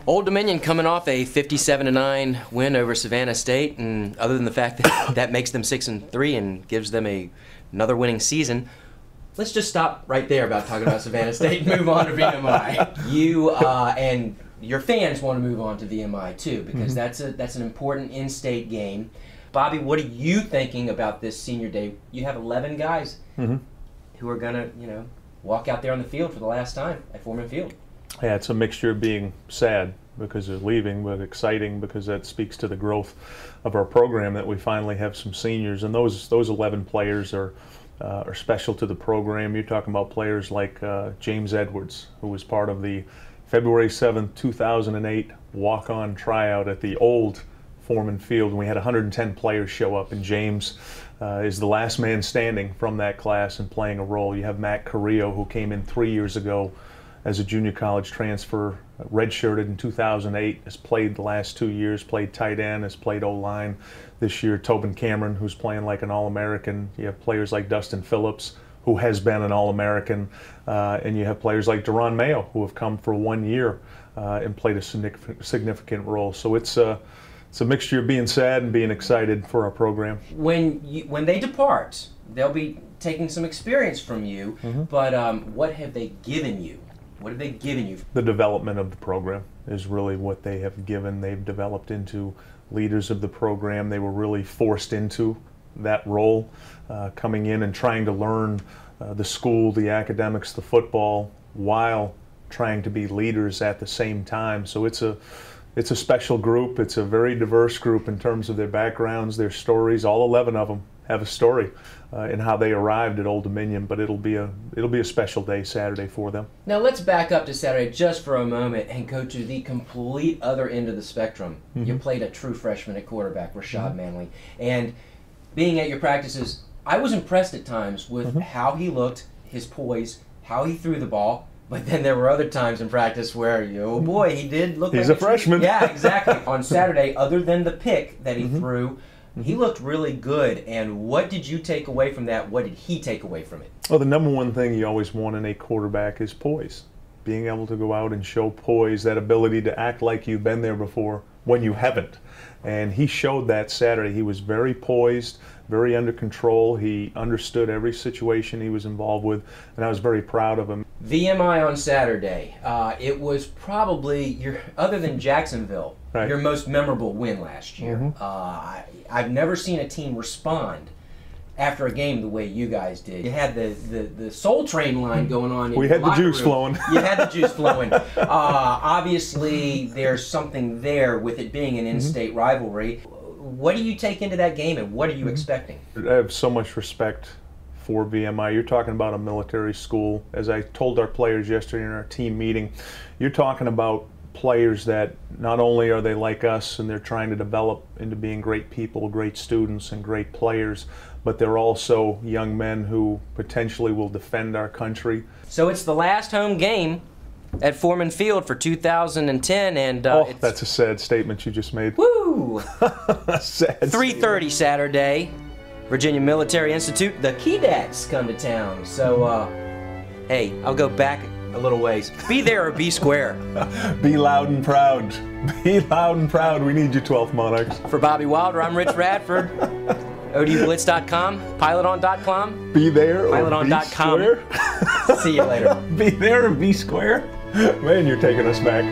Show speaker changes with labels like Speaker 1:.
Speaker 1: Old Dominion coming off a 57-9 win over Savannah State, and other than the fact that that makes them 6-3 and gives them another winning season, let's just stop right there about talking about Savannah State and move on to VMI. You and your fans want to move on to VMI too, because that's an important in-state game. Bobby, what are you thinking about this senior day? You have 11 guys who are gonna, walk out there on the field for the last time at Foreman Field.
Speaker 2: Yeah, it's a mixture of being sad because they're leaving, but exciting because that speaks to the growth of our program that we finally have some seniors, and those 11 players are special to the program. You're talking about players like James Edwards, who was part of the February 7th, 2008 walk-on tryout at the old Foreman Field, and we had 110 players show up, and James is the last man standing from that class and playing a role. You have Matt Carrillo, who came in 3 years ago as a junior college transfer, redshirted in 2008, has played the last 2 years, played tight end, has played O-line this year. Tobin Cameron, who's playing like an All-American. You have players like Dustin Phillips, who has been an All-American, and you have players like Deron Mayo, who have come for 1 year and played a significant role. So it's a mixture of being sad and being excited for our program.
Speaker 1: When they depart, they'll be taking some experience from you, but what have they given you? What have they given you?
Speaker 2: The development of the program is really what they have given. They've developed into leaders of the program. They were really forced into that role, coming in and trying to learn the school, the academics, the football, while trying to be leaders at the same time. So it's a special group. It's a very diverse group in terms of their backgrounds, their stories. All 11 of them have a story in how they arrived at Old Dominion, but it'll be a special day Saturday for them.
Speaker 1: Now let's back up to Saturday just for a moment and go to the complete other end of the spectrum. You played a true freshman at quarterback, Rashad Manley, and being at your practices, I was impressed at times with how he looked, his poise, how he threw the ball. But then there were other times in practice where, oh boy, he did look like
Speaker 2: he's a freshman.
Speaker 1: Yeah, exactly. On Saturday, other than the pick that he threw, he looked really good. And what did you take away from that? What did he take away from it?
Speaker 2: Well, the number one thing you always want in a quarterback is poise. Being able to go out and show poise, that ability to act like you've been there before when you haven't. And he showed that Saturday. He was very poised, very under control. He understood every situation he was involved with, and I was very proud of him.
Speaker 1: VMI on Saturday, it was probably, other than Jacksonville, your most memorable win last year. I've never seen a team respond after a game the way you guys did. You had the Soul Train line going on.
Speaker 2: We had the juice flowing.
Speaker 1: You had the juice flowing. Obviously, there's something there with it being an in-state rivalry. What do you take into that game, and what are you expecting?
Speaker 2: I have so much respect for VMI. You're talking about a military school. As I told our players yesterday in our team meeting, you're talking about players that not only are they like us and they're trying to develop into being great people, great students, and great players, but they're also young men who potentially will defend our country.
Speaker 1: So it's the last home game at Foreman Field for 2010, and
Speaker 2: that's a sad statement you just made.
Speaker 1: Woo!
Speaker 2: Sad
Speaker 1: 3:30 Saturday, Virginia Military Institute. The Keydats come to town. So, hey, I'll go back a little ways. Be there or be square.
Speaker 2: Be loud and proud. Be loud and proud. We need you, 12th Monarchs.
Speaker 1: For Bobby Wilder, I'm Rich Radford. ODUblitz.com, piloton.com.
Speaker 2: Be there or
Speaker 1: piloton.com.
Speaker 2: be square.
Speaker 1: See you later.
Speaker 2: Be there or be square. Man, you're taking us back.